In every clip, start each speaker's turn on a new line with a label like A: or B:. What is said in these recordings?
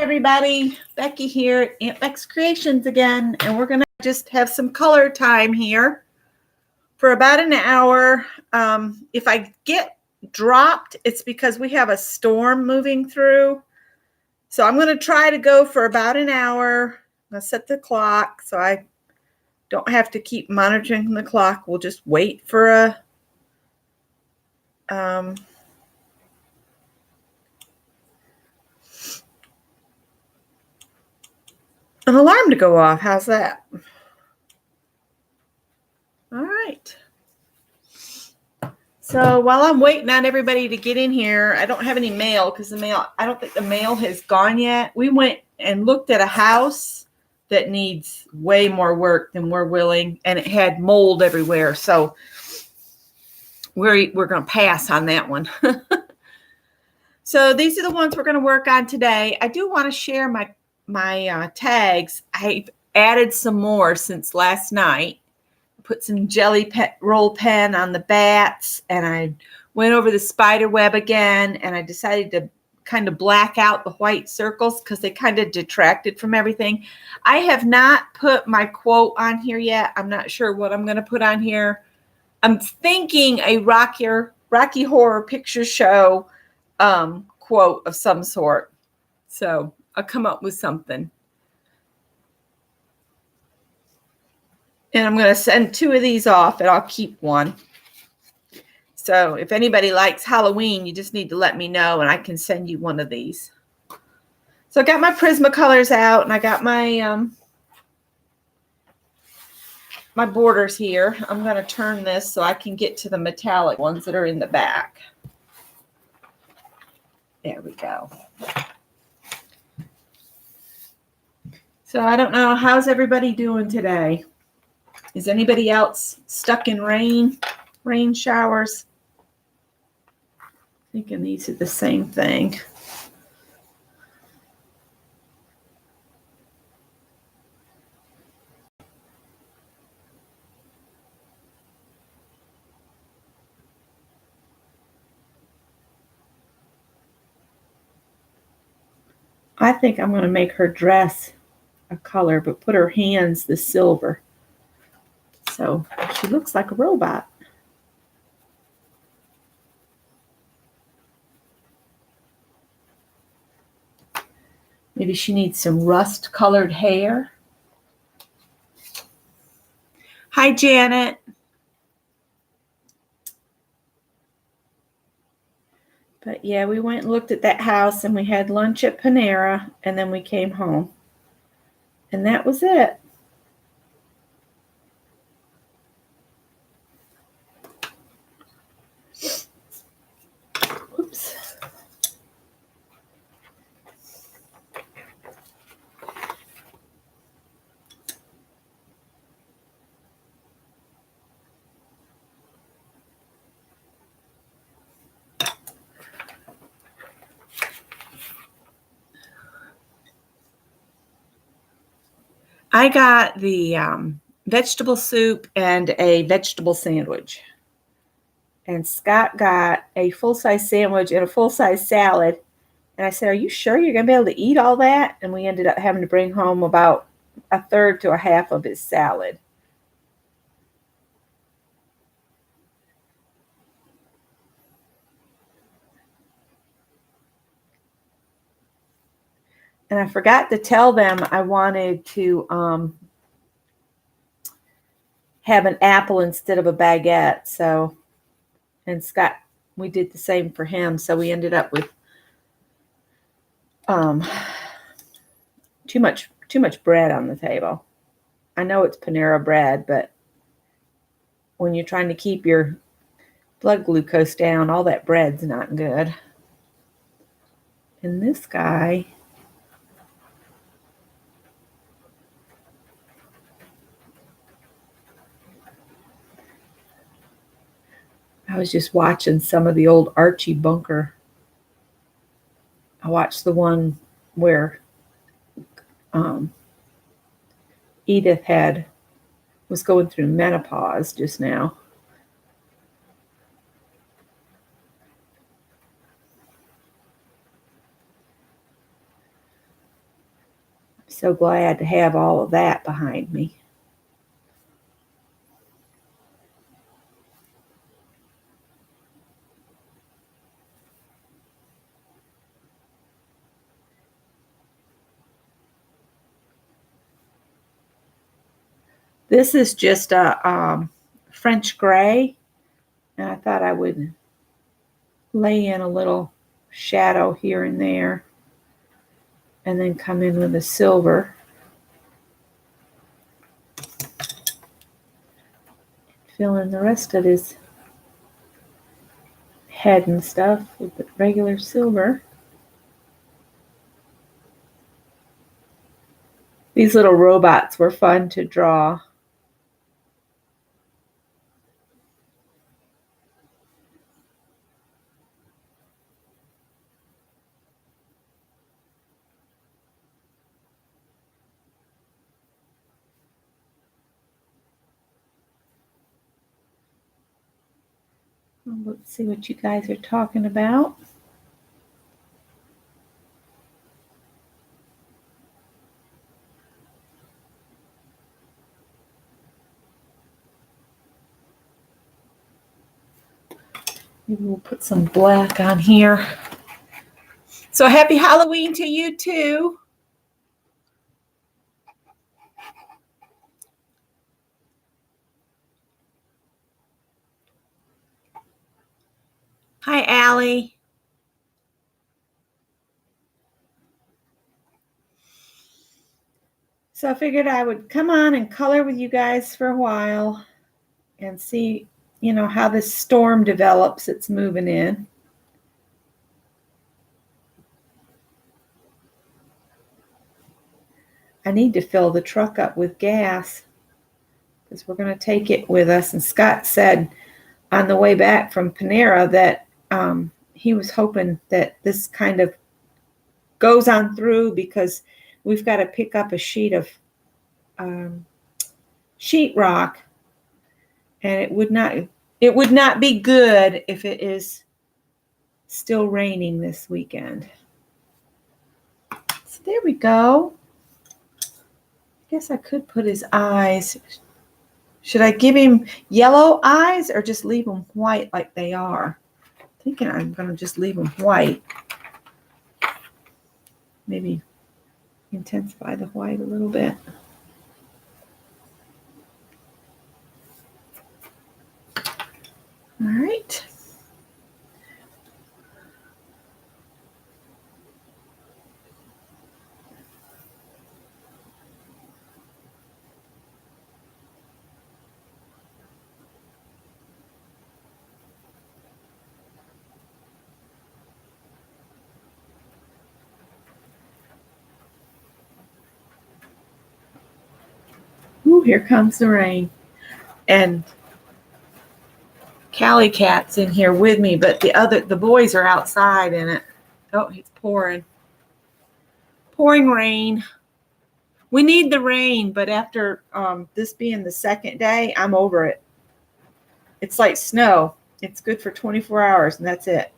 A: Everybody, Becky here at Aunt Beck's Creations again, and we're gonna just have some color time here for about an hour. If I get dropped, it's because we have a storm moving through. So I'm gonna try to go for about an hour. I'll set the clock so I don't have to keep monitoring the clock. We'll just wait for an alarm to go off. How's that? All right. So while I'm waiting on everybody to get in here, I don't have any mail because I don't think the mail has gone yet. We went and looked at a house that needs way more work than we're willing, and it had mold everywhere. So we're going to pass on that one. So these are the ones we're going to work on today. I do want to share my tags. I've added some more since last night. Put some jelly roll pen on the bats, and I went over the spider web again, and I decided to kind of black out the white circles because they kind of detracted from everything. I have not put my quote on here yet. I'm not sure what I'm going to put on here. I'm thinking a Rocky Horror Picture Show quote of some sort. So I'll come up with something. And I'm going to send 2 of these off, and I'll keep one. So if anybody likes Halloween, you just need to let me know, and I can send you one of these. So I got my Prismacolors out, and I got my my borders here. I'm going to turn this so I can get to the metallic ones that are in the back. There we go. So I don't know, how's everybody doing today? Is anybody else stuck in rain showers? Thinking these are the same thing. I think I'm going to make her dress a color, but put her hands the silver. So she looks like a robot. Maybe she needs some rust-colored hair. Hi, Janet. But yeah, we went and looked at that house, and we had lunch at Panera, and then we came home. And that was it. Oops. I got the vegetable soup and a vegetable sandwich. And Scott got a full-size sandwich and a full-size salad. And I said, are you sure you're going to be able to eat all that? And we ended up having to bring home about a third to a half of his salad. And I forgot to tell them I wanted to have an apple instead of a baguette. So, and Scott, we did the same for him. So we ended up with too much bread on the table. I know it's Panera bread, but when you're trying to keep your blood glucose down, all that bread's not good. And this guy, I was just watching some of the old Archie Bunker. I watched the one where Edith was going through menopause just now. So glad to have all of that behind me. This is just a French gray, and I thought I would lay in a little shadow here and there, and then come in with a silver. Fill in the rest of his head and stuff with the regular silver. These little robots were fun to draw. Let's see what you guys are talking about. Maybe we'll put some black on here. So happy Halloween to you too. Hi, Allie. So I figured I would come on and color with you guys for a while and see, how this storm develops. It's moving in. I need to fill the truck up with gas because we're going to take it with us. And Scott said on the way back from Panera that he was hoping that this kind of goes on through because we've got to pick up a sheet of sheetrock, and it would not be good if it is still raining this weekend. So there we go. I guess I could put his eyes. Should I give him yellow eyes or just leave them white like they are? I'm thinking I'm going to just leave them white. Maybe intensify the white a little bit. All right. Ooh, here comes the rain. And Callie Cat's in here with me, but the boys are outside in it. Oh, it's pouring. Pouring rain. We need the rain, but after this being the second day, I'm over it. It's like snow. It's good for 24 hours, and that's it.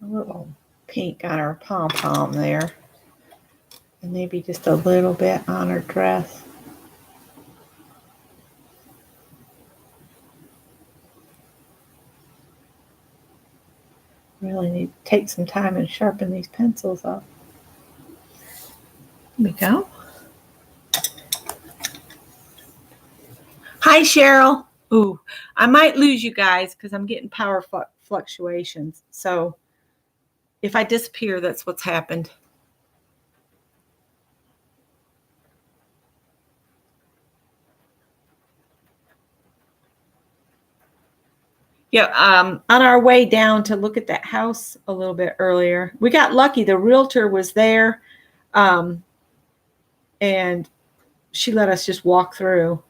A: A little pink on her pom-pom there. And maybe just a little bit on her dress. Really need to take some time and sharpen these pencils up. There we go. Hi, Cheryl. Ooh, I might lose you guys because I'm getting power fluctuations. So if I disappear, that's what's happened. Yeah, on our way down to look at that house a little bit earlier, we got lucky. The realtor was there, and she let us just walk through.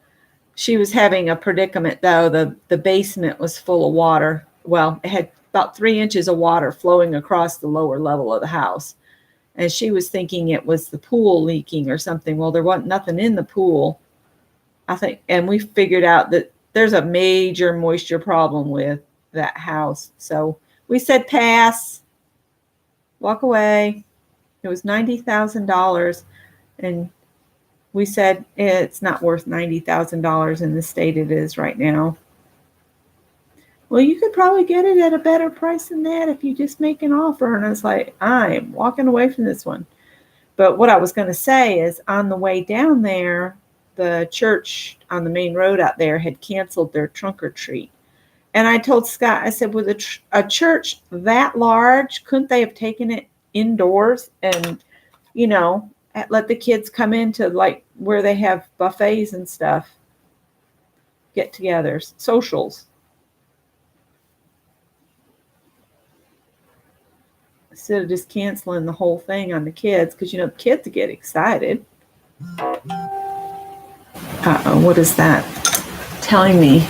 A: She was having a predicament, though. The basement was full of water. Well, it had about 3 inches of water flowing across the lower level of the house. And she was thinking it was the pool leaking or something. Well, there wasn't nothing in the pool, I think. And we figured out that there's a major moisture problem with that house. So we said pass, walk away. It was $90,000. And we said it's not worth $90,000 in the state it is right now. Well, you could probably get it at a better price than that if you just make an offer. And I was like, I'm walking away from this one. But what I was going to say is on the way down there, the church on the main road out there had canceled their trunk or treat. And I told Scott, I said, with a church that large, couldn't they have taken it indoors and, let the kids come into like where they have buffets and stuff, get-togethers, socials. Instead of just canceling the whole thing on the kids, because the kids get excited. What is that telling me?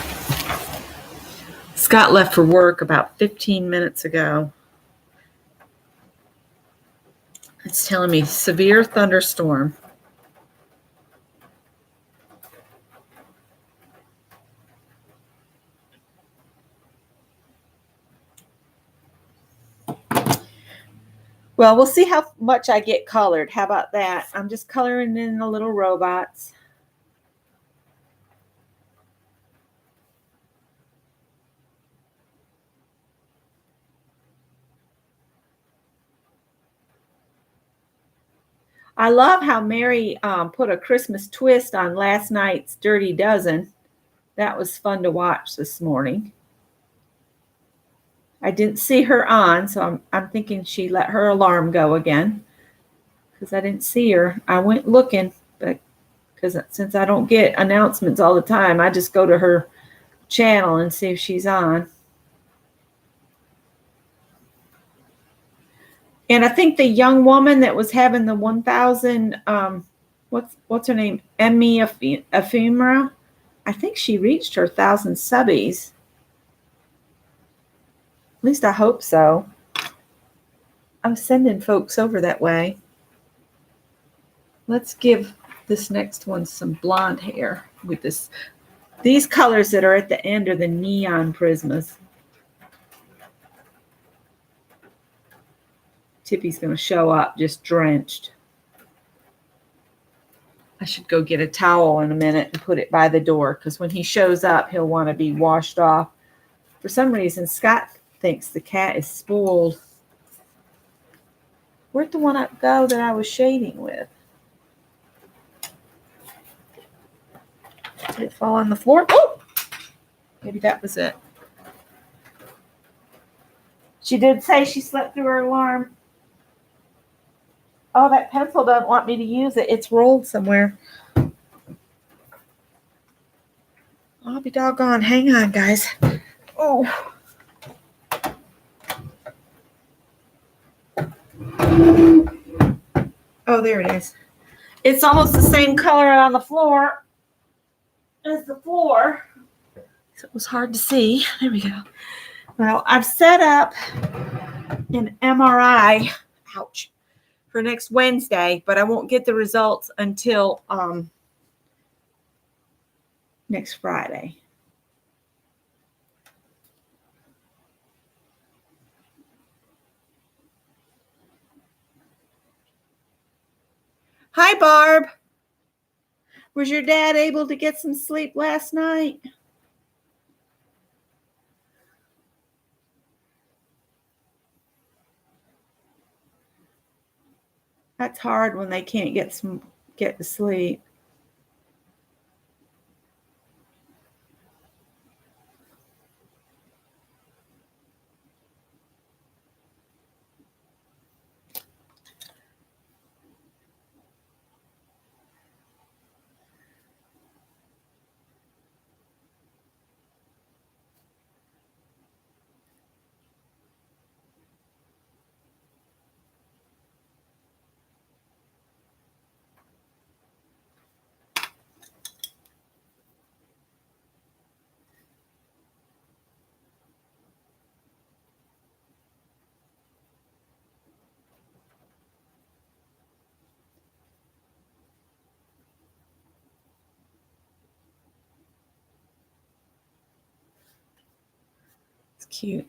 A: Scott left for work about 15 minutes ago. It's telling me severe thunderstorm. Well, we'll see how much I get colored. How about that? I'm just coloring in the little robots. I love how Mary put a Christmas twist on last night's Dirty Dozen. That was fun to watch this morning. I didn't see her on, so I'm thinking she let her alarm go again because I didn't see her. I went looking, but because since I don't get announcements all the time, I just go to her channel and see if she's on. And I think the young woman that was having the 1,000, what's her name? Emmy Ephemera. I think she reached her 1,000 subbies. At least I hope so. I'm sending folks over that way. Let's give this next one some blonde hair with this. These colors that are at the end are the neon prismas. Tippy's going to show up just drenched. I should go get a towel in a minute and put it by the door because when he shows up, he'll want to be washed off. For some reason, Scott thinks the cat is spoiled. Where'd the one go that I was shading with? Did it fall on the floor? Oh! Maybe that was it. She did say she slept through her alarm. Oh, that pencil doesn't want me to use it. It's rolled somewhere. I'll be doggone. Hang on, guys. Oh. Oh, there it is. It's almost the same color on the floor as the floor. So it was hard to see. There we go. Well, I've set up an MRI. Ouch. For next Wednesday, but I won't get the results until next Friday. Hi, Barb. Was your dad able to get some sleep last night? That's hard when they can't get to sleep. It's cute.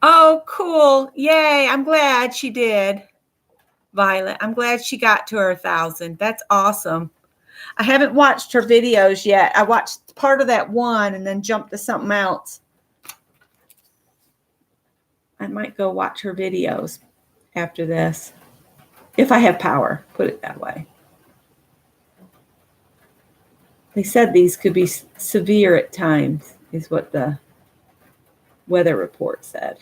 A: Oh, cool. Yay. I'm glad she did, Violet. I'm glad she got to her 1,000. That's awesome. I haven't watched her videos yet. I watched part of that one and then jumped to something else. I might go watch her videos after this. If I have power, put it that way. They said these could be severe at times, is what the weather report said.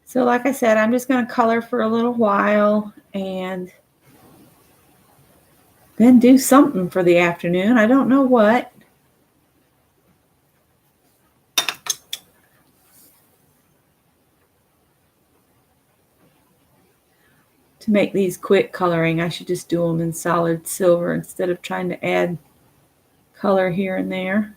A: So like I said, I'm just going to color for a little while and then do something for the afternoon. I don't know what. To make these quick coloring, I should just do them in solid silver instead of trying to add color here and there.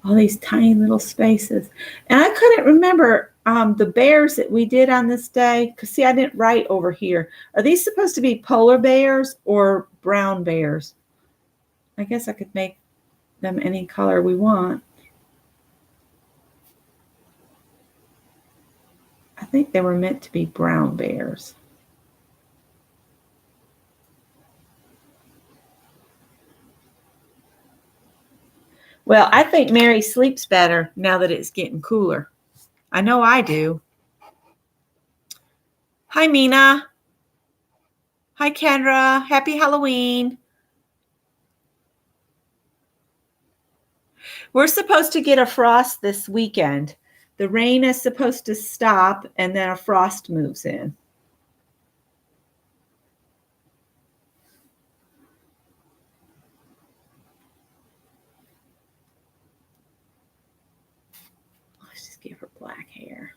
A: All these tiny little spaces. And I couldn't remember the bears that we did on this day. Because, see, I didn't write over here. Are these supposed to be polar bears or brown bears? I guess I could make them any color we want. I think they were meant to be brown bears. Well, I think Mary sleeps better now that it's getting cooler. I know I do. Hi, Mina. Hi, Kendra. Happy Halloween. We're supposed to get a frost this weekend. The rain is supposed to stop and then a frost moves in. Let's just give her black hair.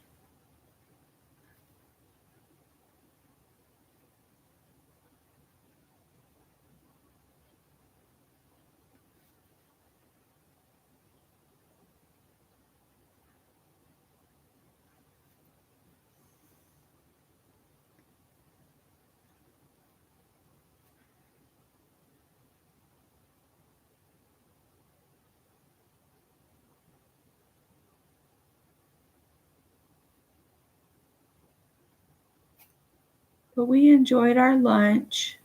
A: But we enjoyed our lunch.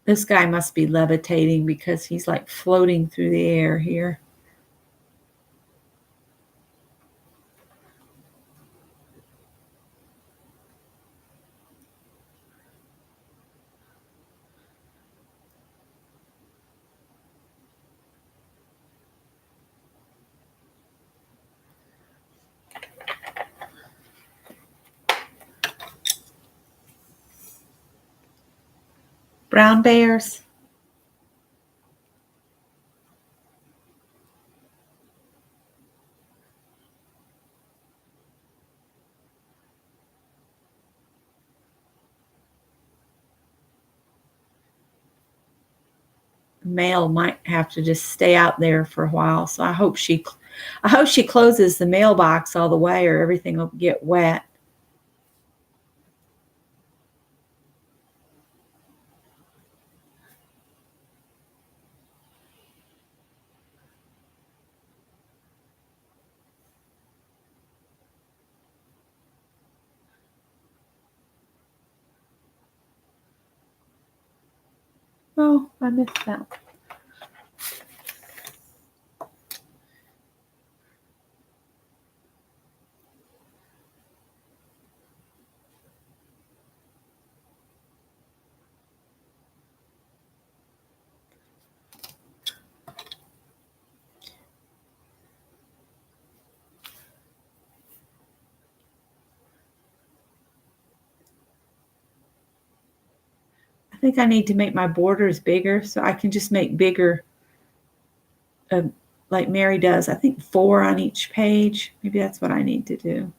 A: This guy must be levitating because he's like floating through the air here. Brown bears. Mail might have to just stay out there for a while. So I hope she closes the mailbox all the way, or everything will get wet. Oh, I missed that. I think I need to make my borders bigger so I can just make bigger, like Mary does. I think 4 on each page. Maybe that's what I need to do.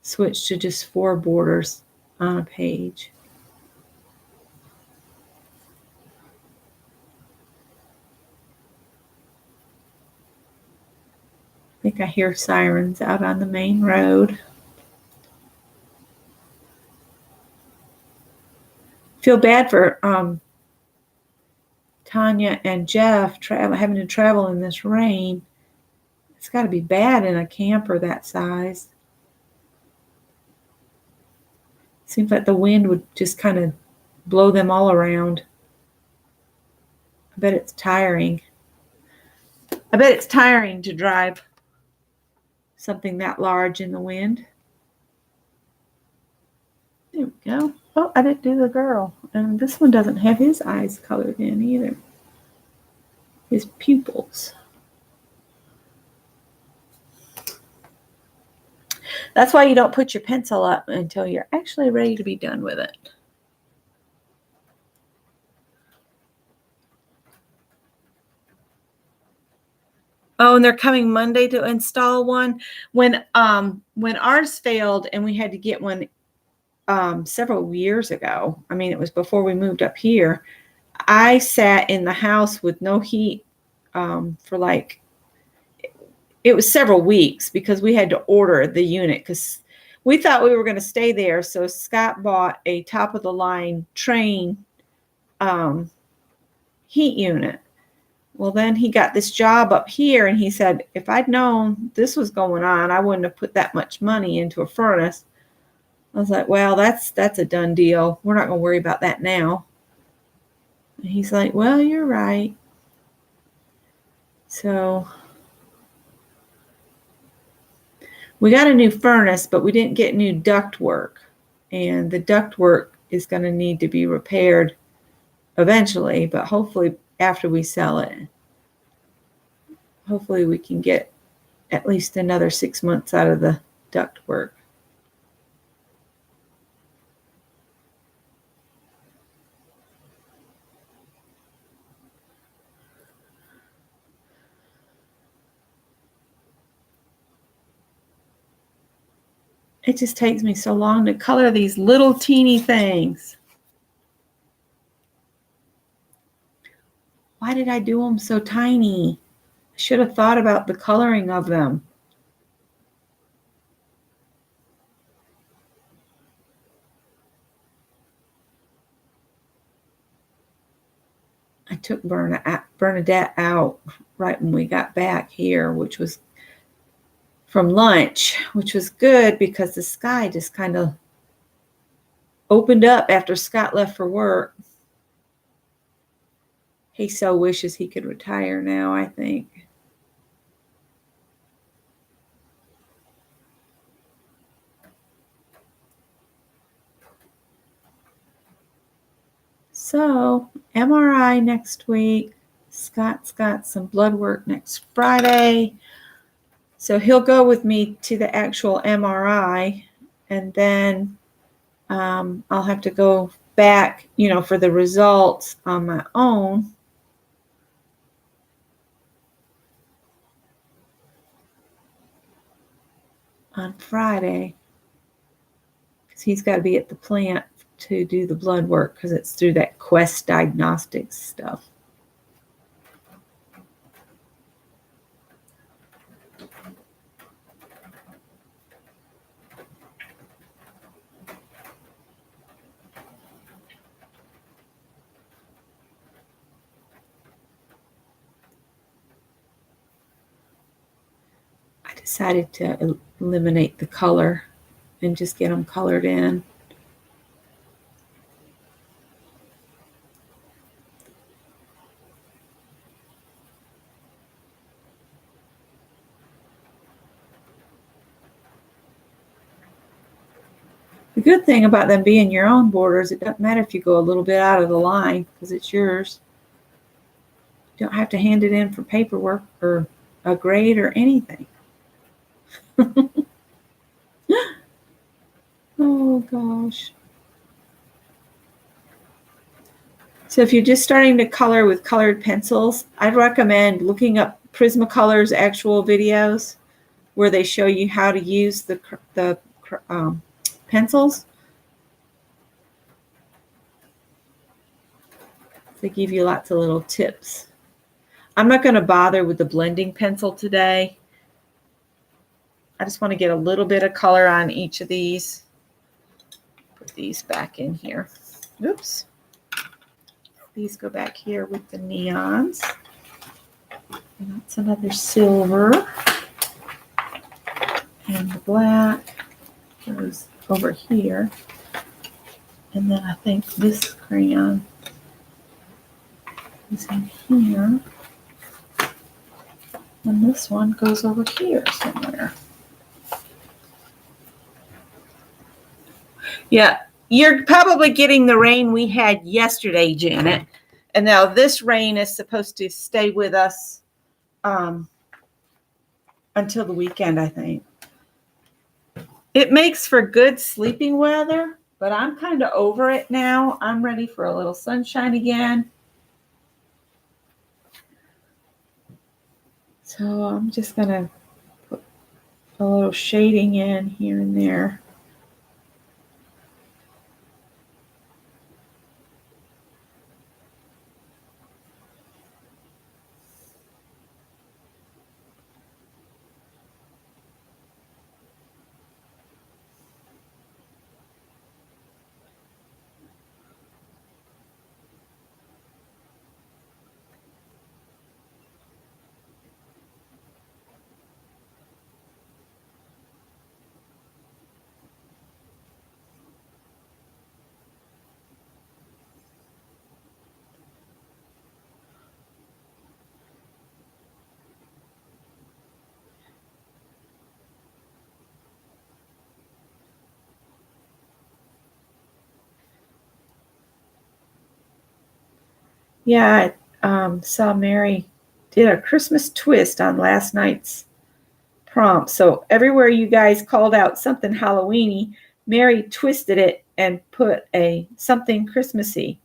A: Switch to just 4 borders on a page. I think I hear sirens out on the main road. Feel bad for Tanya and Jeff having to travel in this rain. It's got to be bad in a camper that size. Seems like the wind would just kind of blow them all around. I bet it's tiring. I bet it's tiring to drive something that large in the wind. There we go. Oh, I didn't do the girl. And this one doesn't have his eyes colored in either. His pupils. That's why you don't put your pencil up until you're actually ready to be done with it. Oh, and they're coming Monday to install one. When ours failed and we had to get one several years ago, I mean, it was before we moved up here, I sat in the house with no heat for like, it was several weeks because we had to order the unit because we thought we were going to stay there. So Scott bought a top of the line Trane heat unit. Well, then he got this job up here and he said, if I'd known this was going on, I wouldn't have put that much money into a furnace. I was like, well, that's a done deal. We're not going to worry about that now. And he's like, well, you're right. So we got a new furnace, but we didn't get new duct work. And the duct work is going to need to be repaired eventually, but hopefully after we sell it. Hopefully we can get at least another 6 months out of the duct work. It just takes me so long to color these little teeny things. Why did I do them so tiny? I should have thought about the coloring of them. I took Bernadette out right when we got back here, which was from lunch, which was good because the sky just kind of opened up after Scott left for work. He so wishes he could retire now, I think. So, MRI next week. Scott's got some blood work next Friday. So he'll go with me to the actual MRI, and then I'll have to go back, you know, for the results on my own. On Friday, because he's got to be at the plant to do the blood work because it's through that Quest Diagnostics stuff. I decided to eliminate the color and just get them colored in. The good thing about them being your own borders, it doesn't matter if you go a little bit out of the line because it's yours. You don't have to hand it in for paperwork or a grade or anything. Oh gosh. So if you're just starting to color with colored pencils, I'd recommend looking up Prismacolor's actual videos where they show you how to use the pencils. They give you lots of little tips. I'm not going to bother with the blending pencil today. I just want to get a little bit of color on each of these. Put these back in here. Oops. These go back here with the neons. And that's another silver. And the black goes over here. And then I think this crayon is in here. And this one goes over here somewhere. Yeah, you're probably getting the rain we had yesterday, Janet. And now this rain is supposed to stay with us until the weekend, I think. It makes for good sleeping weather, but I'm kind of over it now. I'm ready for a little sunshine again. So I'm just going to put a little shading in here and there. Yeah, I saw Mary did a Christmas twist on last night's prompt. So everywhere you guys called out something Halloweeny, Mary twisted it and put a something Christmassy.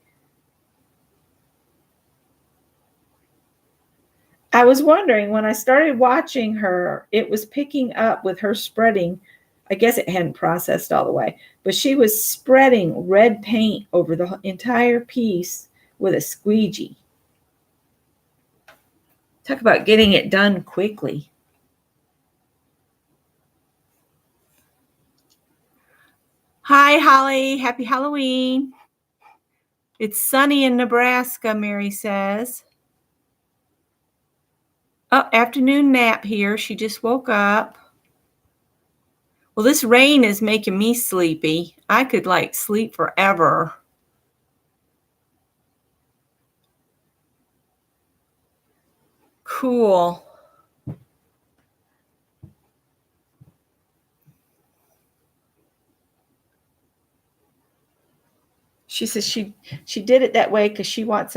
A: I was wondering when I started watching her, it was picking up with her spreading. I guess it hadn't processed all the way, but she was spreading red paint over the entire piece with a squeegee. Talk about getting it done quickly. Hi, Holly. Happy Halloween. It's sunny in Nebraska, Mary says. Oh, afternoon nap here. She just woke up. Well, this rain is making me sleepy. I could like sleep forever. Cool. She says she did it that way because she wants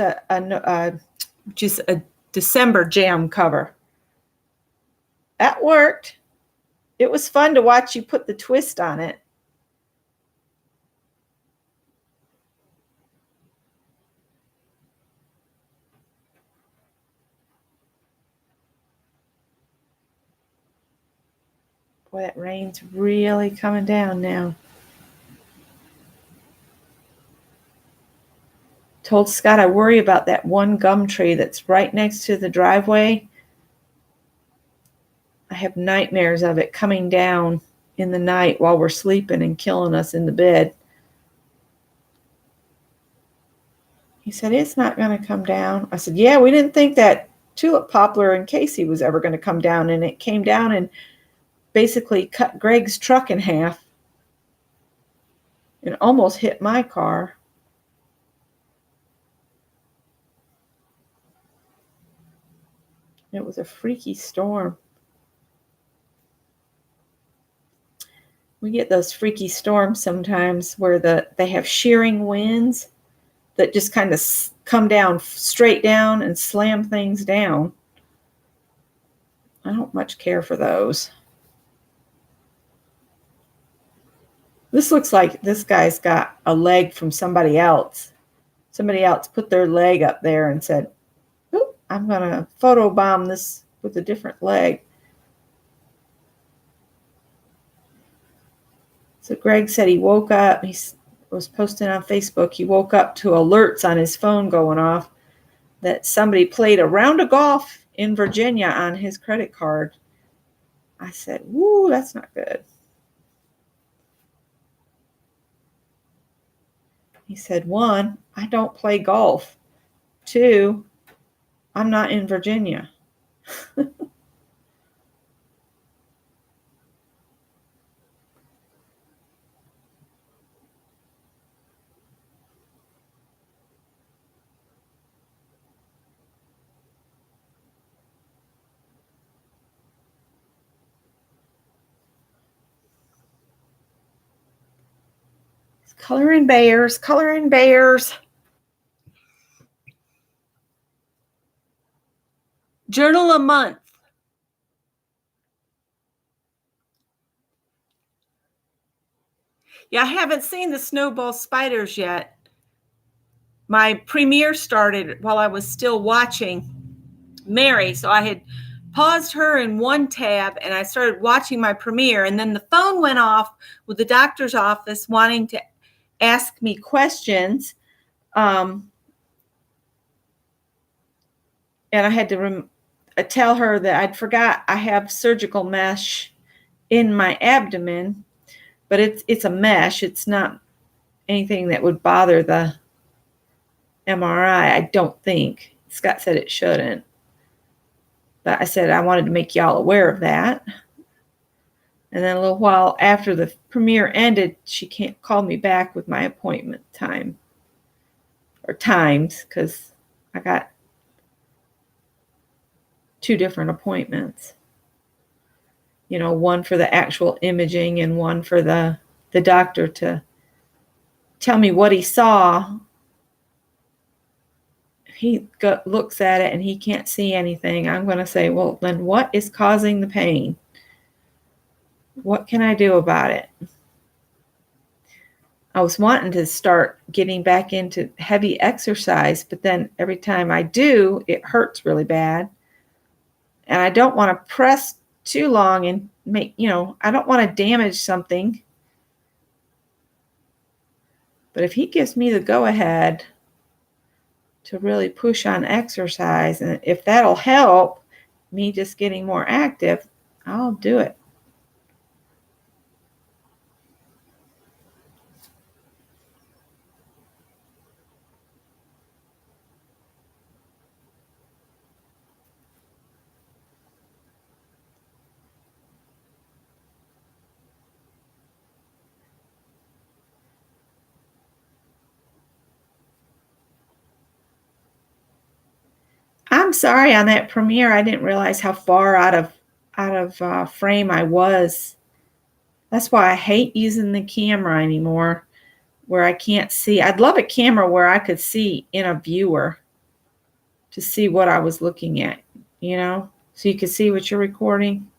A: just a December jam cover. That worked. It was fun to watch you put the twist on it. Boy, that rain's really coming down now. Told Scott I worry about that one gum tree that's right next to the driveway. I have nightmares of it coming down in the night while we're sleeping and killing us in the bed. He said, it's not going to come down. I said, yeah, we didn't think that tulip poplar in Casey was ever going to come down, and it came down and basically cut Greg's truck in half and almost hit my car. It was a freaky storm. We get those freaky storms sometimes where they have shearing winds that just kind of come down straight down and slam things down. I don't much care for those. This looks like this guy's got a leg from somebody else. Somebody else put their leg up there and said, "Oop, I'm going to photobomb this with a different leg." So Greg said he woke up. He was posting on Facebook. He woke up to alerts on his phone going off that somebody played a round of golf in Virginia on his credit card. I said, woo, that's not good. He said, 1, I don't play golf. 2, I'm not in Virginia. Coloring bears, coloring bears. Journal a month. Yeah, I haven't seen the snowball spiders yet. My premiere started while I was still watching Mary, so I had paused her in one tab and I started watching my premiere, and then the phone went off with the doctor's office wanting to ask me questions, and I had to tell her that I'd forgot I have surgical mesh in my abdomen, but it's a mesh. It's not anything that would bother the MRI, I don't think. Scott said it shouldn't. But I said I wanted to make y'all aware of that. And then a little while after the premiere ended, she can't call me back with my appointment time. Or times, because I got 2 different appointments. You know, one for the actual imaging and one for the doctor to tell me what he saw. He looks at it and he can't see anything. I'm going to say, well, then what is causing the pain? What can I do about it? I was wanting to start getting back into heavy exercise, but then every time I do, it hurts really bad. And I don't want to press too long and I don't want to damage something. But if he gives me the go-ahead to really push on exercise, and if that'll help me just getting more active, I'll do it. I'm sorry on that premiere. I didn't realize how far out of frame I was. That's why I hate using the camera anymore, where I can't see. I'd love a camera where I could see in a viewer to see what I was looking at, so you could see what you're recording.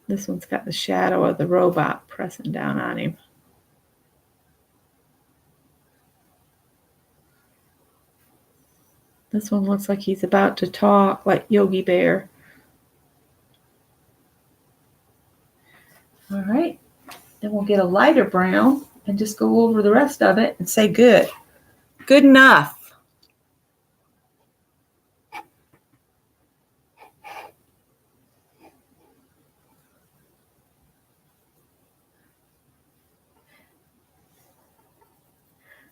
A: This one's got the shadow of the robot pressing down on him. This one looks like he's about to talk, like Yogi Bear. All right. Then we'll get a lighter brown and just go over the rest of it and say good. Good enough.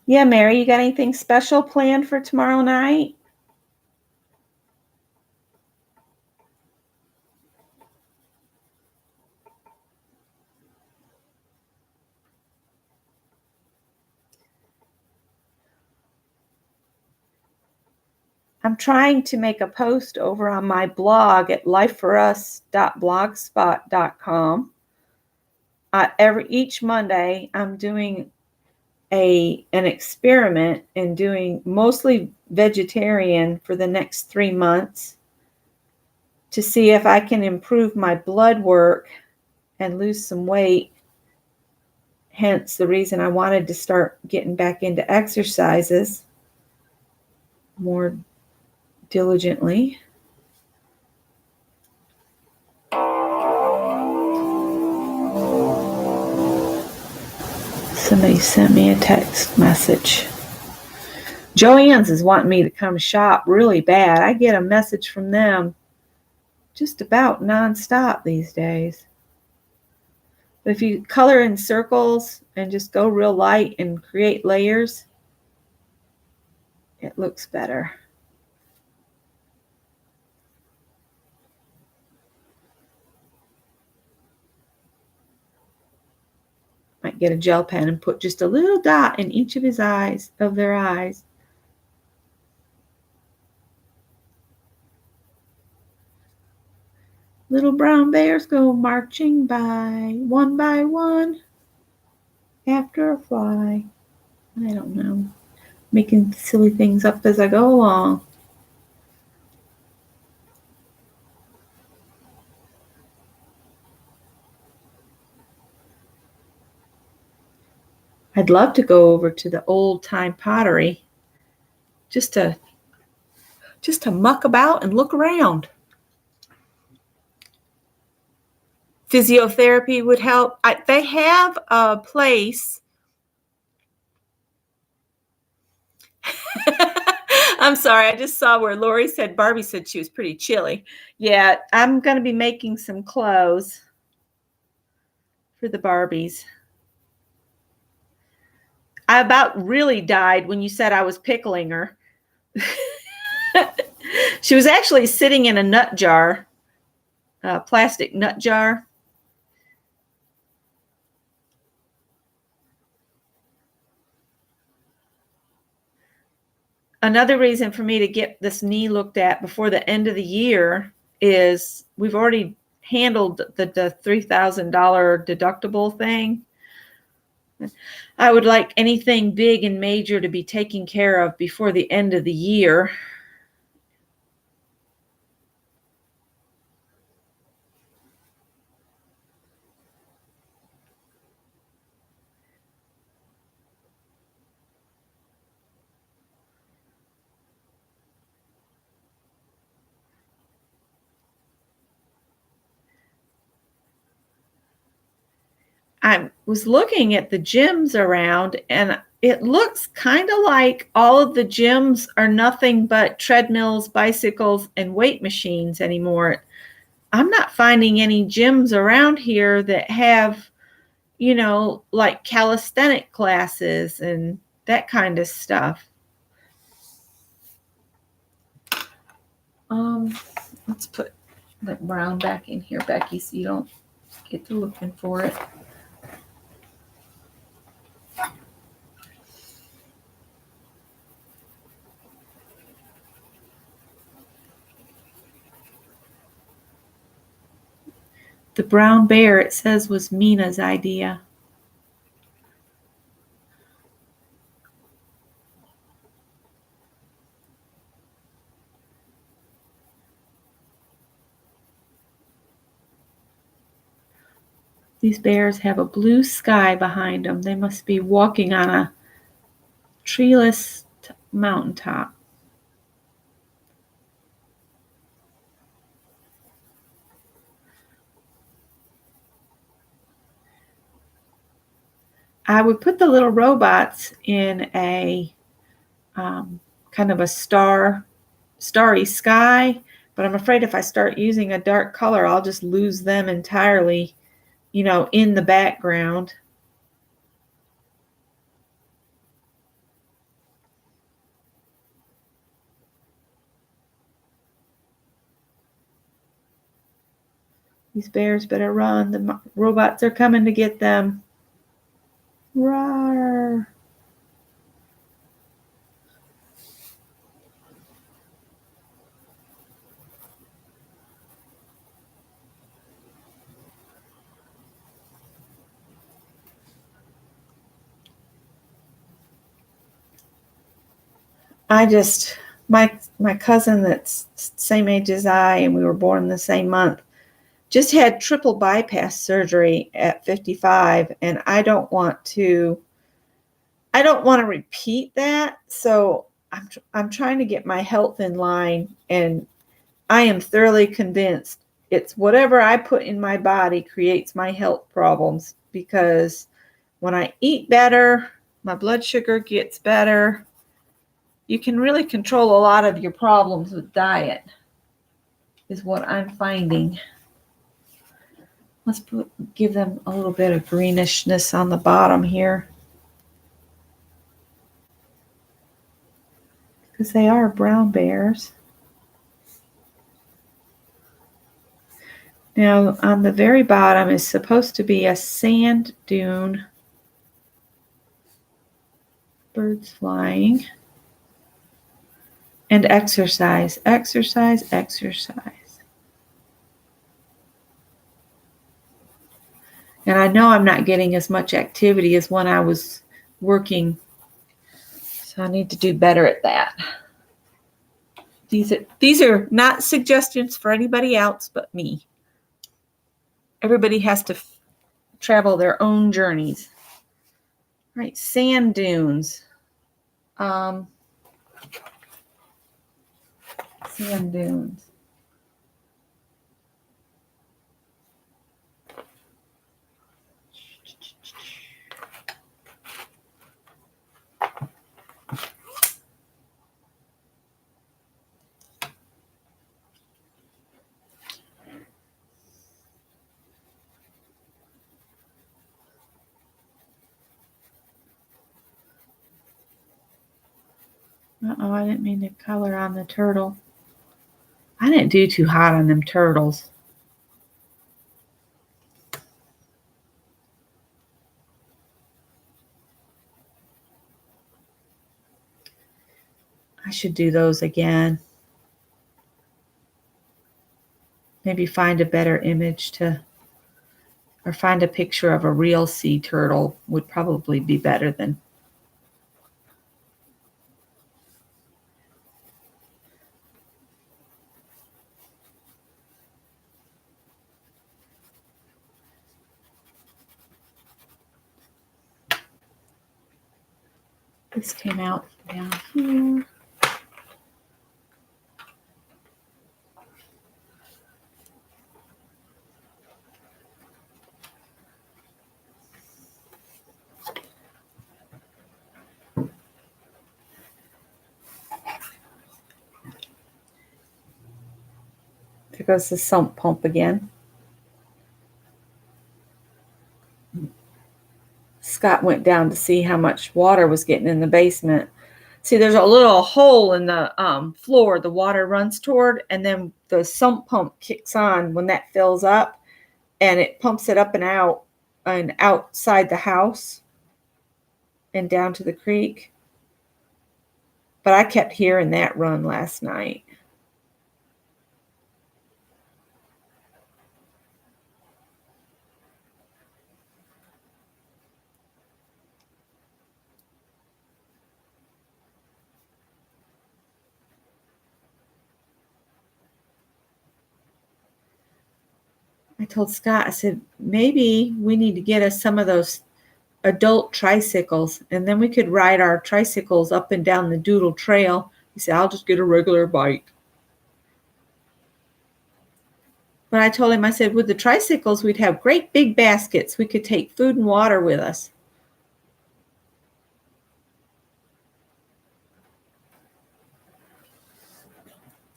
A: Yeah, Mary, you got anything special planned for tomorrow night? I'm trying to make a post over on my blog at lifeforus.blogspot.com. Each Monday, I'm doing an experiment and doing mostly vegetarian for the next 3 months to see if I can improve my blood work and lose some weight. Hence the reason I wanted to start getting back into exercises more diligently. Somebody sent me a text message. Joann's is wanting me to come shop really bad. I get a message from them just about nonstop these days. But if you color in circles and just go real light and create layers, it looks better. Might get a gel pen and put just a little dot in each of their eyes. Little brown bears go marching by one after a fly. I don't know. Making silly things up as I go along. I'd love to go over to the old time pottery just to muck about and look around. Physiotherapy would help. They have a place. I'm sorry, I just saw where Lori said Barbie said she was pretty chilly. Yeah, I'm going to be making some clothes for the Barbies. I about really died when you said I was pickling her. She was actually sitting in a nut jar, a plastic nut jar. Another reason for me to get this knee looked at before the end of the year is we've already handled the $3,000 deductible thing. I would like anything big and major to be taken care of before the end of the year. I was looking at the gyms around, and it looks kind of like all of the gyms are nothing but treadmills, bicycles, and weight machines anymore. I'm not finding any gyms around here that have, like calisthenic classes and that kind of stuff. Let's put that brown back in here, Becky, so you don't get to looking for it. The brown bear, it says, was Mina's idea. These bears have a blue sky behind them. They must be walking on a treeless mountaintop. I would put the little robots in a kind of a starry sky, but I'm afraid if I start using a dark color, I'll just lose them entirely, in the background. These bears better run. The robots are coming to get them. Roar. My cousin that's same age as I, and we were born the same month, just had triple bypass surgery at 55, and I don't want to repeat that. So I'm trying to get my health in line, and I am thoroughly convinced it's whatever I put in my body creates my health problems, because when I eat better, my blood sugar gets better. You can really control a lot of your problems with diet, is what I'm finding. Let's give them a little bit of greenishness on the bottom here, because they are brown bears. Now, on the very bottom is supposed to be a sand dune. Birds flying. And exercise, exercise, exercise. And I know I'm not getting as much activity as when I was working, so I need to do better at that. These are not suggestions for anybody else but me. Everybody has to travel their own journeys. All right, sand dunes. Sand dunes. Uh-oh, I didn't mean to color on the turtle. I didn't do too hot on them turtles. I should do those again. Maybe find a better image or find a picture of a real sea turtle would probably be better than. This came out down here. There goes the sump pump again. Scott went down to see how much water was getting in the basement. See, there's a little hole in the floor the water runs toward, and then the sump pump kicks on when that fills up, and it pumps it up and out and outside the house and down to the creek. But I kept hearing that run last night. I told Scott, I said, maybe we need to get us some of those adult tricycles, and then we could ride our tricycles up and down the Doodle Trail. He said, I'll just get a regular bike. But I told him, I said, with the tricycles, we'd have great big baskets. We could take food and water with us.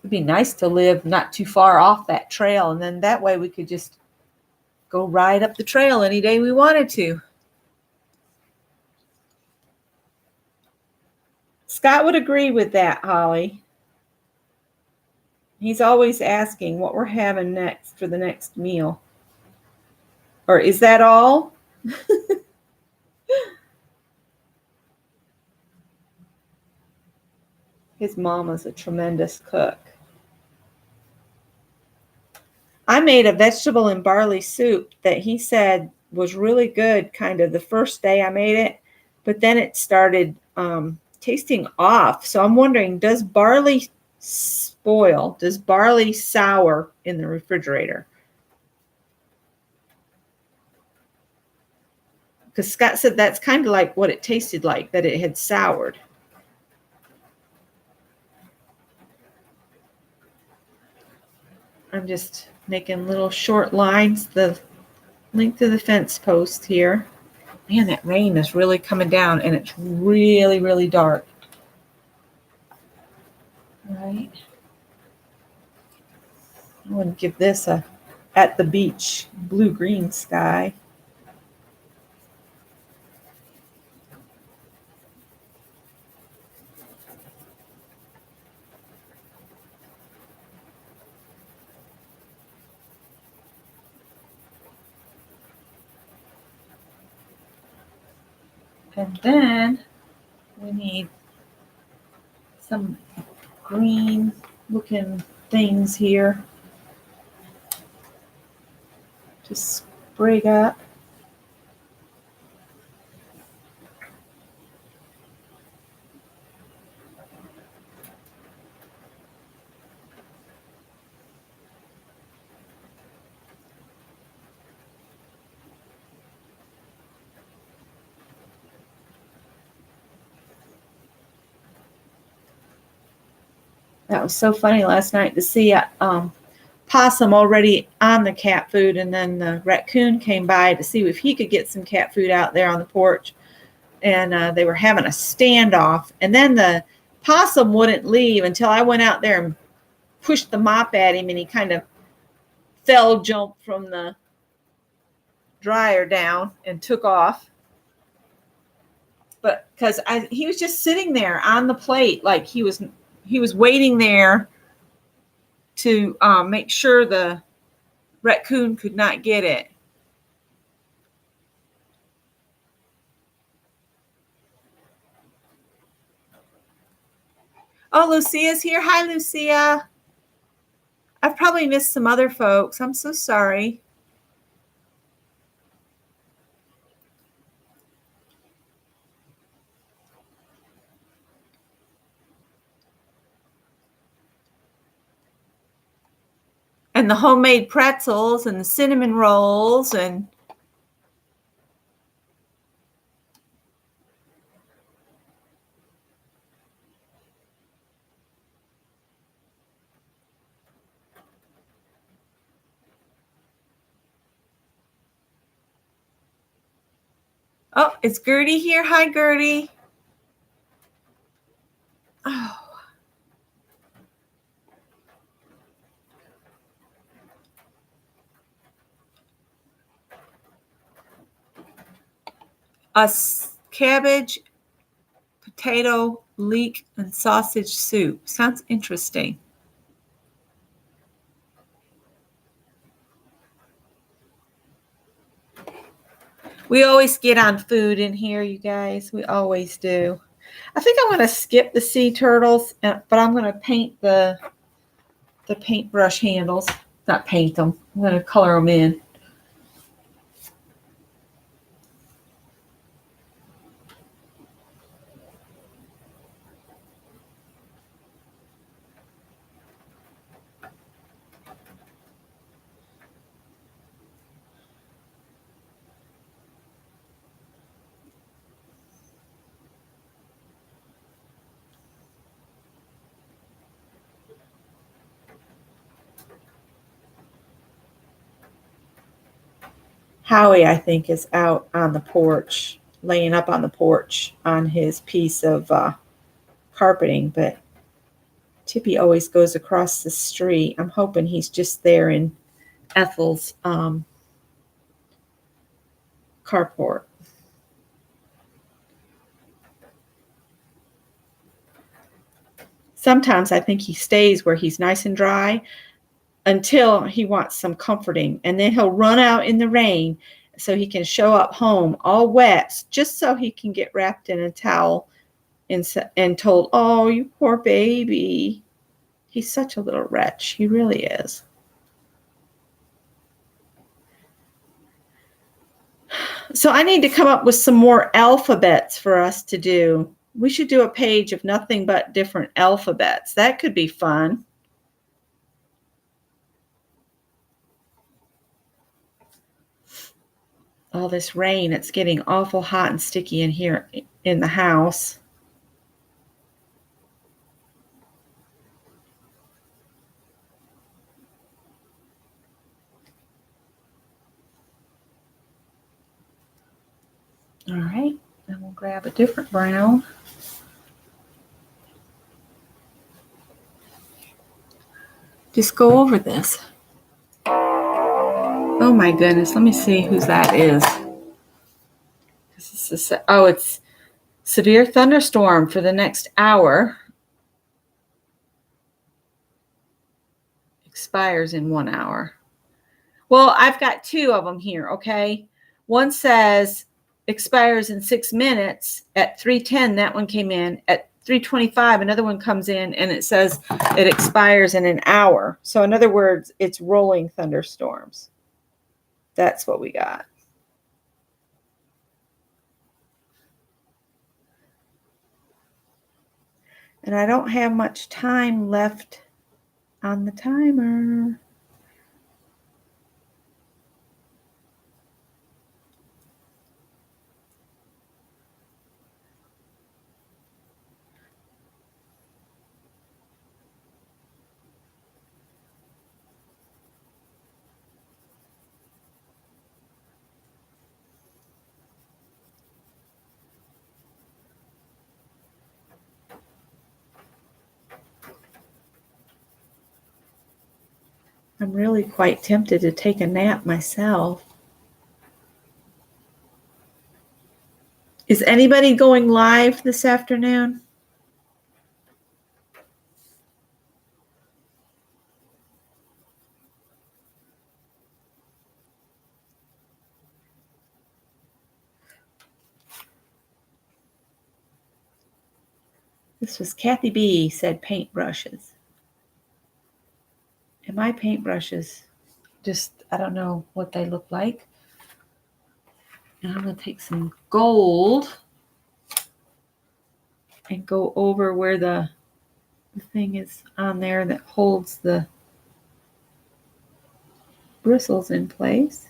A: It'd be nice to live not too far off that trail, and then that way we could just go ride up the trail any day we wanted to. Scott would agree with that, Holly. He's always asking what we're having next for the next meal. Or is that all? His mama's a tremendous cook. I made a vegetable and barley soup that he said was really good kind of the first day I made it, but then it started tasting off. So I'm wondering, does barley spoil? Does barley sour in the refrigerator? Because Scott said that's kind of like what it tasted like, that it had soured. I'm just making little short lines the length of the fence post here. Man, that rain is really coming down, and it's really, really dark. Right. I wouldn't give this a at the beach blue-green sky. And then we need some green looking things here to sprig up. That was so funny last night to see possum already on the cat food, and then the raccoon came by to see if he could get some cat food out there on the porch, and they were having a standoff, and then the possum wouldn't leave until I went out there and pushed the mop at him, and he kind of fell jumped from the dryer down and took off. But because he was just sitting there on the plate, like he was waiting there to make sure the raccoon could not get it. Oh, Lucia's here. Hi, Lucia. I've probably missed some other folks. I'm so sorry. And the homemade pretzels and the cinnamon rolls and oh, is Gertie here? Hi, Gertie. Oh. A cabbage, potato, leek, and sausage soup. Sounds interesting. We always get on food in here, you guys. We always do. I think I'm going to skip the sea turtles, but I'm going to paint the paintbrush handles. Not paint them. I'm going to color them in. Howie, I think, is out on the porch, laying up on the porch on his piece of carpeting, but Tippy always goes across the street. I'm hoping he's just there in Ethel's carport. Sometimes I think he stays where he's nice and dry until he wants some comforting, and then he'll run out in the rain so he can show up home all wet, just so he can get wrapped in a towel and told, "Oh, you poor baby." He's such a little wretch. He really is. So I need to come up with some more alphabets for us to do. We should do a page of nothing but different alphabets. That could be fun. All this rain, it's getting awful hot and sticky in here in the house. All right, then we'll grab a different brown. Just go over this. Oh my goodness, let me see whose that is. Oh, it's severe thunderstorm for the next hour. Expires in 1 hour. Well, I've got two of them here, okay? One says expires in 6 minutes at 3:10. That one came in at 3:25. Another one comes in and it says it expires in an hour. So in other words, it's rolling thunderstorms. That's what we got. And I don't have much time left on the timer. I'm really quite tempted to take a nap myself. Is anybody going live this afternoon? This was Kathy B. said paintbrushes. And my paintbrushes, I don't know what they look like. And I'm going to take some gold and go over where the thing is on there that holds the bristles in place.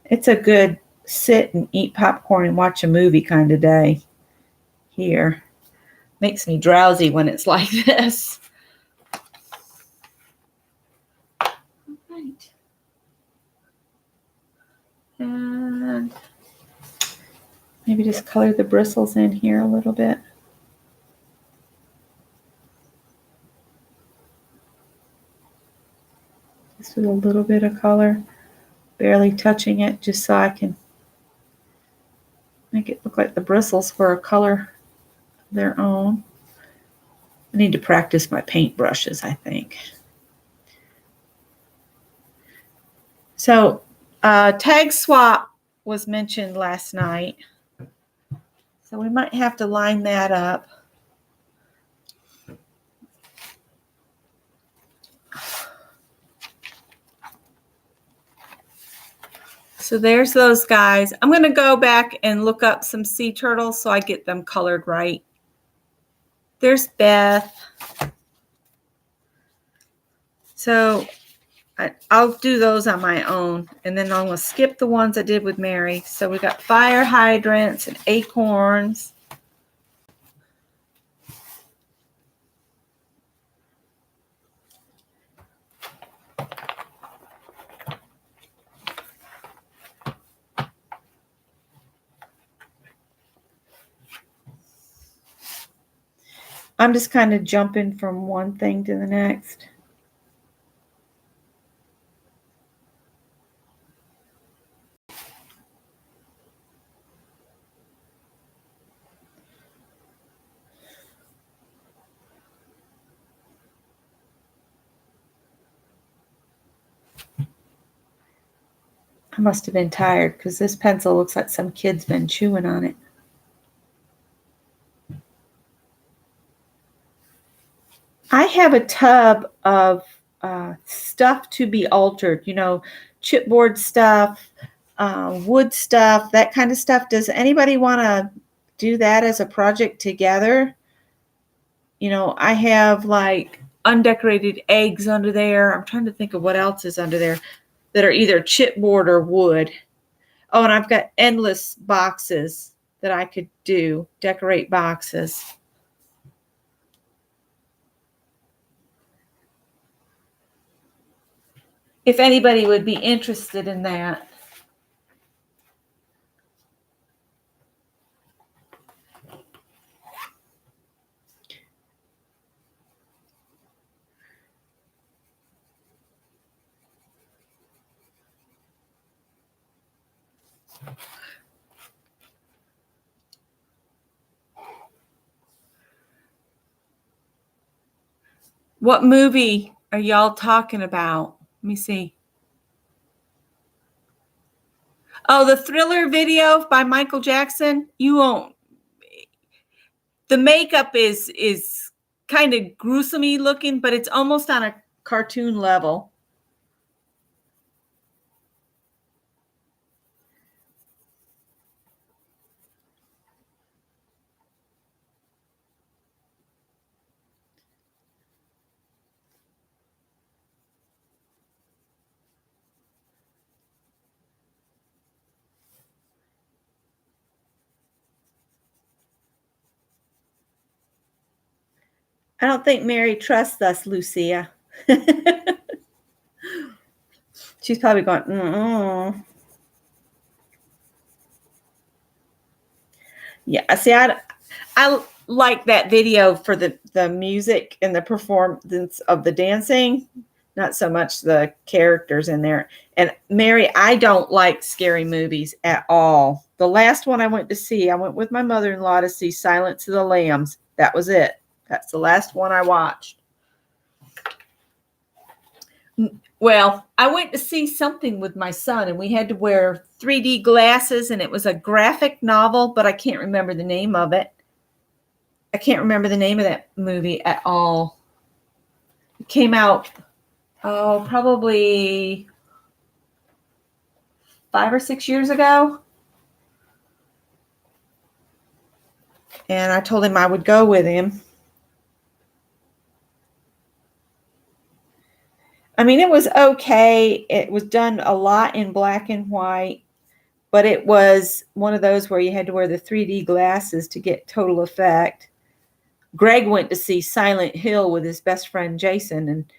A: It's a good sit and eat popcorn and watch a movie kind of day here. Makes me drowsy when it's like this. All right. And maybe just color the bristles in here a little bit. Just with a little bit of color, barely touching it, just so I can make it look like the bristles were a color of their own. I need to practice my paint brushes, I think. So tag swap was mentioned last night. So we might have to line that up. So there's those guys. I'm going to go back and look up some sea turtles so I get them colored right. There's Beth. So I'll do those on my own. And then I'm going to skip the ones I did with Mary. So we got fire hydrants and acorns. I'm just kind of jumping from one thing to the next. I must have been tired because this pencil looks like some kid's been chewing on it. I have a tub of stuff to be altered, chipboard stuff, wood stuff, that kind of stuff. Does anybody want to do that as a project together? I have like undecorated eggs under there. I'm trying to think of what else is under there that are either chipboard or wood. Oh, and I've got endless boxes that I could decorate boxes. If anybody would be interested in that. What movie are y'all talking about? Let me see. Oh, the Thriller video by Michael Jackson. You won't. The makeup is kind of gruesome-y looking, but it's almost on a cartoon level. I don't think Mary trusts us, Lucia. She's probably going, mm-mm. Yeah, see, I like that video for the music and the performance of the dancing, not so much the characters in there. And Mary, I don't like scary movies at all. The last one I went with my mother-in-law to see Silence of the Lambs. That was it. That's the last one I watched. Well, I went to see something with my son, and we had to wear 3D glasses, and it was a graphic novel, but I can't remember the name of it. I can't remember the name of that movie at all. It came out, probably 5 or 6 years ago. And I told him I would go with him. I mean, it was okay. It was done a lot in black and white, but it was one of those where you had to wear the 3D glasses to get total effect. Greg went to see Silent Hill with his best friend Jason, and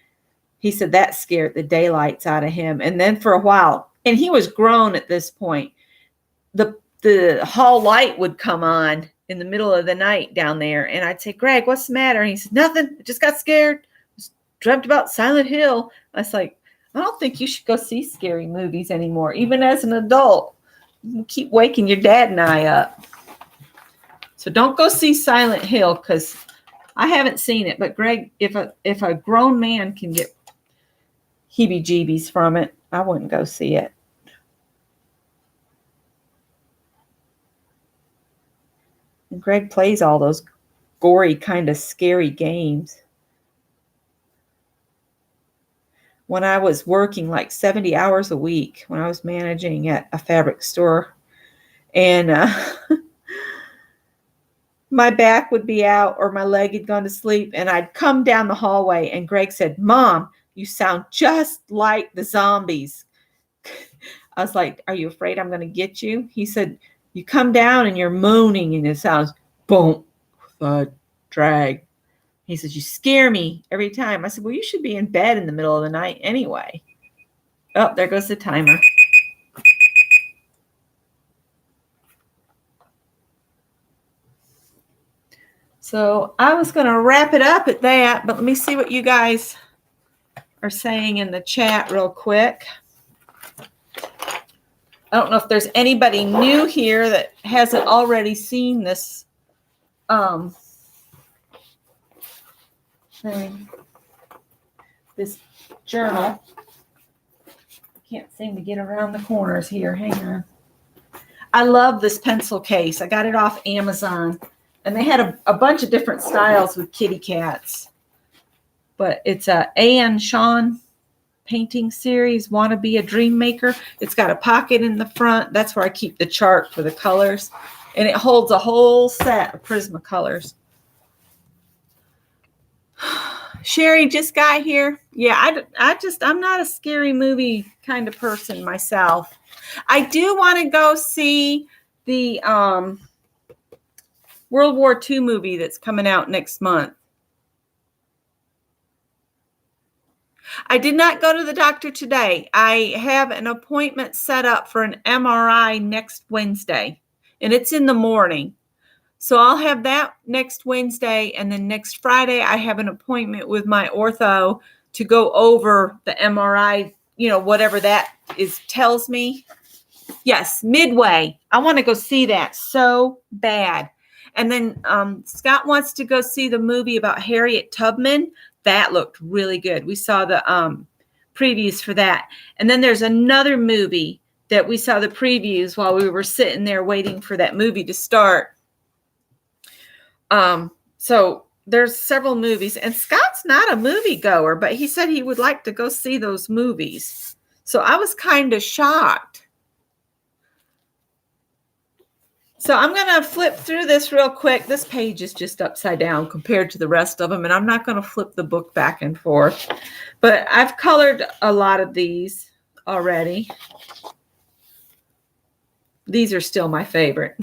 A: he said that scared the daylights out of him. And then for a while, and he was grown at this point, the hall light would come on in the middle of the night down there, and I'd say, Greg, what's the matter? And he said, nothing. I just got scared. Dreamt about Silent Hill. I was like, I don't think you should go see scary movies anymore, even as an adult. You keep waking your dad and I up. So don't go see Silent Hill, because I haven't seen it. But Greg, if a grown man can get heebie-jeebies from it, I wouldn't go see it. And Greg plays all those gory, kind of scary games. When I was working like 70 hours a week, when I was managing at a fabric store, and my back would be out or my leg had gone to sleep, and I'd come down the hallway, and Greg said, Mom, you sound just like the zombies. I was like, are you afraid I'm going to get you? He said, you come down and you're moaning, and it sounds boom, thud, drag. He says, you scare me every time. I said, well, you should be in bed in the middle of the night anyway. Oh, there goes the timer. So I was going to wrap it up at that, but let me see what you guys are saying in the chat real quick. I don't know if there's anybody new here that hasn't already seen this thing, this journal. Can't seem to get around the corners here. Hang on. I love this pencil case. I got it off Amazon. And they had a bunch of different styles with kitty cats. But it's a Anne Sean painting series, Wanna Be a Dream Maker. It's got a pocket in the front. That's where I keep the chart for the colors. And it holds a whole set of Prismacolors. Sherry just got here. Yeah, I'm not a scary movie kind of person myself. I do want to go see the World War II movie that's coming out next month. I did not go to the doctor today. I have an appointment set up for an MRI next Wednesday, and it's in the morning. So I'll have that next Wednesday, and then next Friday I have an appointment with my ortho to go over the MRI, whatever that is tells me. Yes, Midway. I want to go see that so bad. And then Scott wants to go see the movie about Harriet Tubman. That looked really good. We saw the previews for that. And then there's another movie that we saw the previews while we were sitting there waiting for that movie to start. So there's several movies. And Scott's not a movie goer, but he said he would like to go see those movies. So I was kind of shocked. So I'm going to flip through this real quick. This page is just upside down compared to the rest of them, and I'm not going to flip the book back and forth. But I've colored a lot of these already. These are still my favorite.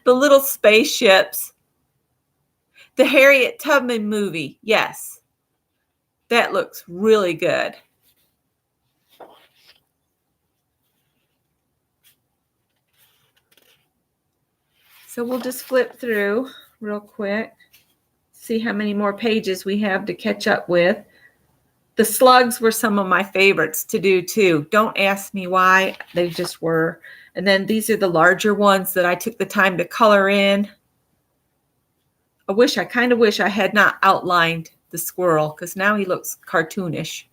A: The little spaceships. The Harriet Tubman movie. Yes. That looks really good. So we'll just flip through real quick, see how many more pages we have to catch up with. The slugs were some of my favorites to do too. Don't ask me why, they just were. And then these are the larger ones that I took the time to color in. I kind of wish I had not outlined the squirrel because now he looks cartoonish.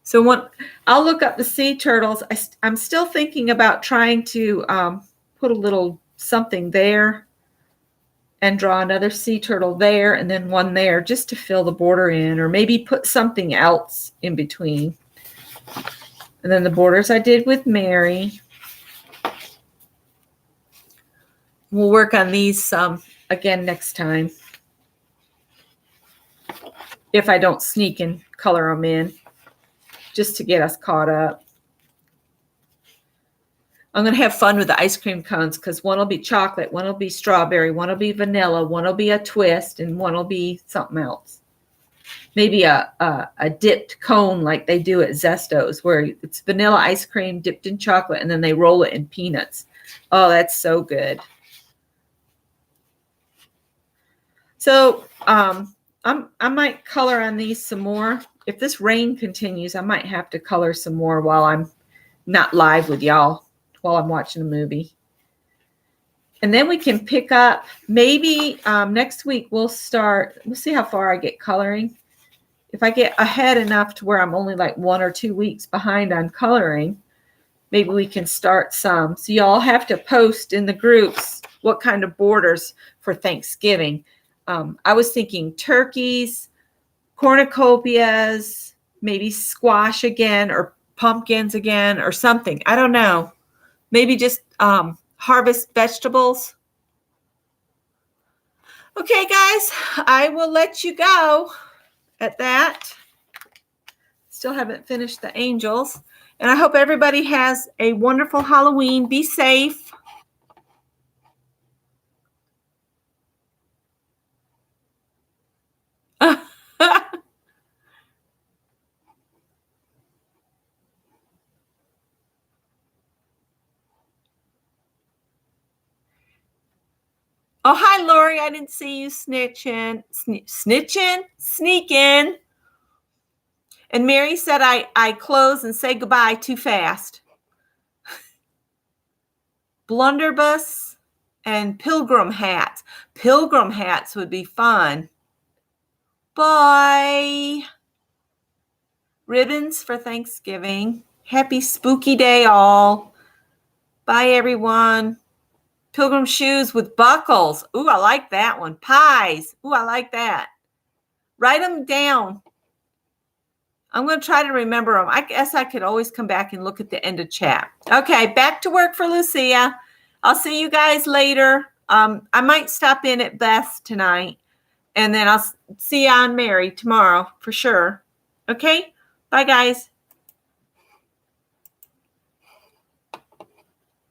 A: So I'll look up the sea turtles. I'm still thinking about trying to put a little something there and draw another sea turtle there and then one there just to fill the border in, or maybe put something else in between. And then the borders I did with Mary. We'll work on these again next time if I don't sneak and color them in, just to get us caught up. I'm going to have fun with the ice cream cones because one will be chocolate, one will be strawberry, one will be vanilla, one will be a twist, and one will be something else. Maybe a dipped cone like they do at Zesto's, where it's vanilla ice cream dipped in chocolate, and then they roll it in peanuts. Oh, that's so good. So I might color on these some more. If this rain continues, I might have to color some more while I'm not live with y'all, while I'm watching a movie. And then we can pick up, maybe next week we'll see how far I get coloring. If I get ahead enough to where I'm only like 1 or 2 weeks behind on coloring, maybe we can start some. So y'all have to post in the groups what kind of borders for Thanksgiving. I was thinking turkeys, cornucopias, maybe squash again, or pumpkins again, or something. I don't know. Maybe just harvest vegetables. Okay, guys, I will let you go at that. Still haven't finished the angels. And I hope everybody has a wonderful Halloween. Be safe. Oh, hi, Lori. I didn't see you snitching. Sneaking. And Mary said I close and say goodbye too fast. Blunderbuss and pilgrim hats. Pilgrim hats would be fun. Bye. Ribbons for Thanksgiving. Happy spooky day, all. Bye, everyone. Pilgrim shoes with buckles. Ooh, I like that one. Pies. Ooh, I like that. Write them down. I'm going to try to remember them. I guess I could always come back and look at the end of chat. Okay, back to work for Lucia. I'll see you guys later. I might stop in at Beth tonight, and then I'll see you on Mary tomorrow for sure. Okay, bye, guys.